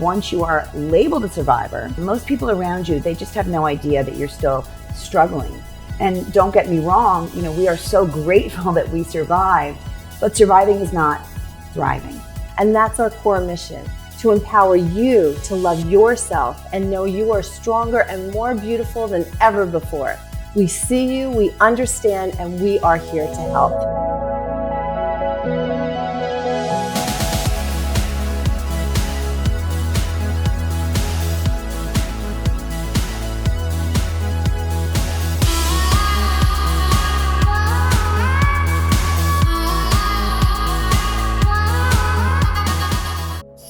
once you are labeled a survivor, most people around you, they just have no idea that you're still struggling. And don't get me wrong, we are so grateful that we survived, but surviving is not thriving. And that's our core mission, to empower you to love yourself and know you are stronger and more beautiful than ever before. We see you, we understand, and we are here to help.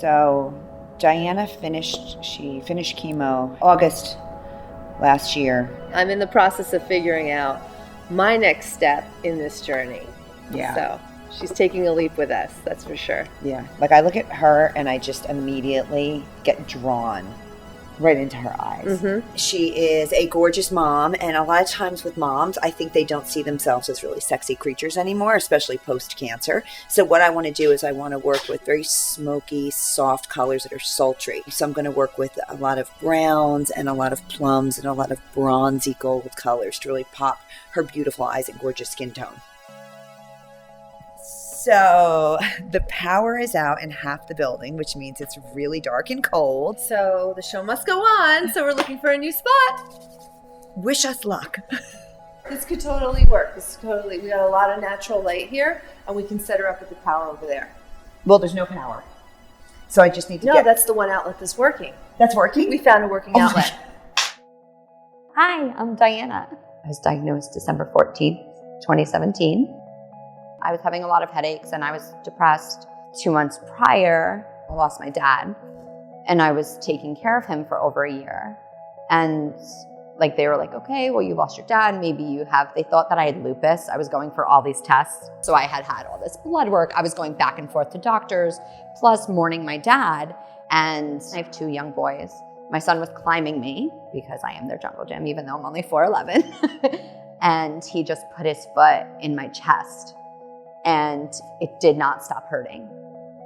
So Diana finished chemo August last year. I'm in the process of figuring out my next step in this journey. Yeah. So she's taking a leap with us, that's for sure. Yeah. Like I look at her and I just immediately get drawn right into her eyes. Mm-hmm. She is a gorgeous mom, and a lot of times with moms, I think they don't see themselves as really sexy creatures anymore, especially post-cancer. So what I want to do is I want to work with very smoky, soft colors that are sultry. So I'm going to work with a lot of browns and a lot of plums and a lot of bronzy gold colors to really pop her beautiful eyes and gorgeous skin tone. So the power is out in half the building, which means it's really dark and cold. So the show must go on, so we're looking for a new spot. Wish us luck. This could totally work. We got a lot of natural light here, and we can set her up with the power over there. Well, there's no power. So I just need to No, that's the one outlet that's working. That's working? We found a working outlet. Hi, I'm Diana. I was diagnosed December 14th, 2017. I was having a lot of headaches and I was depressed. 2 months prior, I lost my dad and I was taking care of him for over a year. And they were like, okay, well, you lost your dad. Maybe you have, they thought that I had lupus. I was going for all these tests. So I had all this blood work. I was going back and forth to doctors, plus mourning my dad. And I have 2 young boys. My son was climbing me because I am their jungle gym, even though I'm only 4'11". And he just put his foot in my chest. And it did not stop hurting.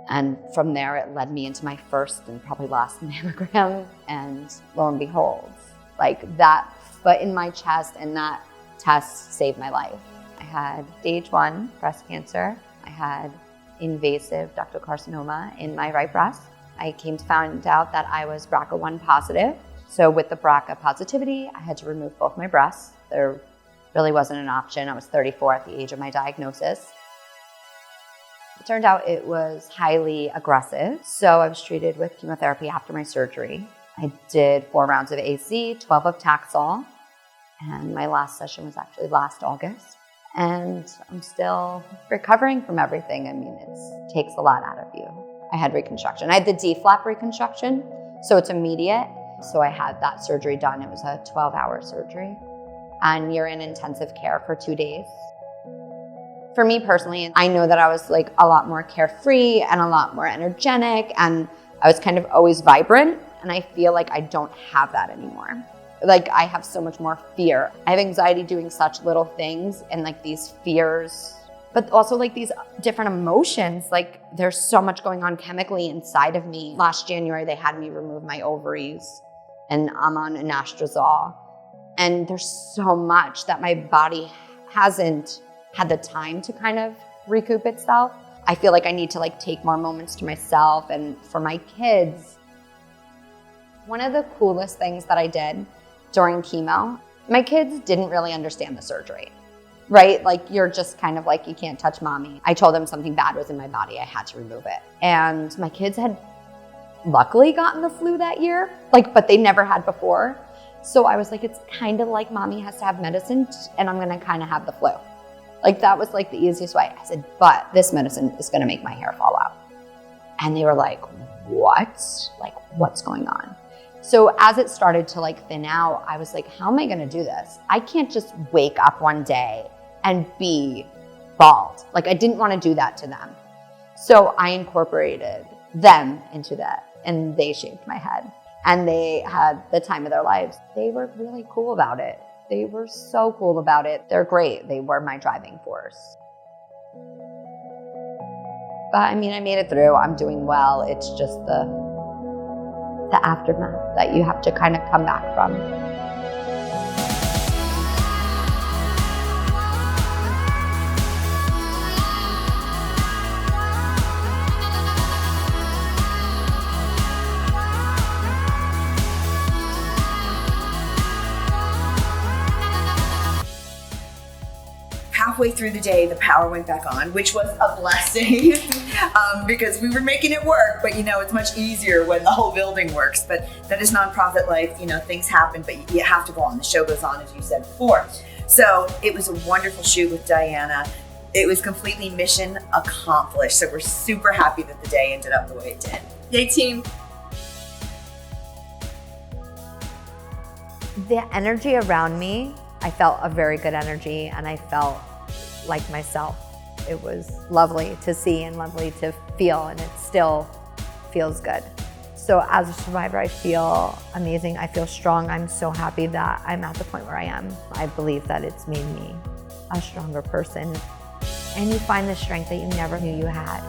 And from there, it led me into my first and probably last mammogram. And lo and behold, that foot in my chest and that test saved my life. I had stage 1 breast cancer. I had invasive ductal carcinoma in my right breast. I came to find out that I was BRCA1 positive. So with the BRCA positivity, I had to remove both my breasts. There really wasn't an option. I was 34 at the age of my diagnosis. It turned out it was highly aggressive, so I was treated with chemotherapy after my surgery. I did 4 rounds of AC, 12 of Taxol, and my last session was actually last August. And I'm still recovering from everything. I mean, it takes a lot out of you. I had reconstruction. I had the D-flap reconstruction, so it's immediate. So I had that surgery done. It was a 12-hour surgery, and you're in intensive care for 2 days. For me personally, I know that I was a lot more carefree and a lot more energetic, and I was kind of always vibrant, and I feel like I don't have that anymore. I have so much more fear. I have anxiety doing such little things, and these fears, but also these different emotions. There's so much going on chemically inside of me. Last January, they had me remove my ovaries, and I'm on anastrozole. And there's so much that my body hasn't had the time to kind of recoup itself. I feel like I need to take more moments to myself and for my kids. One of the coolest things that I did during chemo, my kids didn't really understand the surgery, right? You're just kind of you can't touch mommy. I told them something bad was in my body, I had to remove it. And my kids had luckily gotten the flu that year, but they never had before. So I was it's kind of mommy has to have medicine and I'm gonna kind of have the flu. That was the easiest way. I said, but this medicine is gonna make my hair fall out. And they were like, what? What's going on? So as it started to thin out, I was how am I gonna do this? I can't just wake up one day and be bald. I didn't wanna do that to them. So I incorporated them into that, and they shaved my head. And they had the time of their lives. They were really cool about it. They were so cool about it. They're great. They were my driving force. But I mean, I made it through. I'm doing well. It's just the aftermath that you have to kind of come back from. Halfway through the day, the power went back on, which was a blessing because we were making it work. But it's much easier when the whole building works. But that is nonprofit life. Things happen, but you have to go on. The show goes on, as you said before. So it was a wonderful shoot with Diana. It was completely mission accomplished. So we're super happy that the day ended up the way it did. Yay, team. The energy around me, I felt a very good energy, and I felt like myself. It was lovely to see and lovely to feel, and it still feels good. So as a survivor, I feel amazing. I feel strong. I'm so happy that I'm at the point where I am. I believe that it's made me a stronger person, and you find the strength that you never knew you had.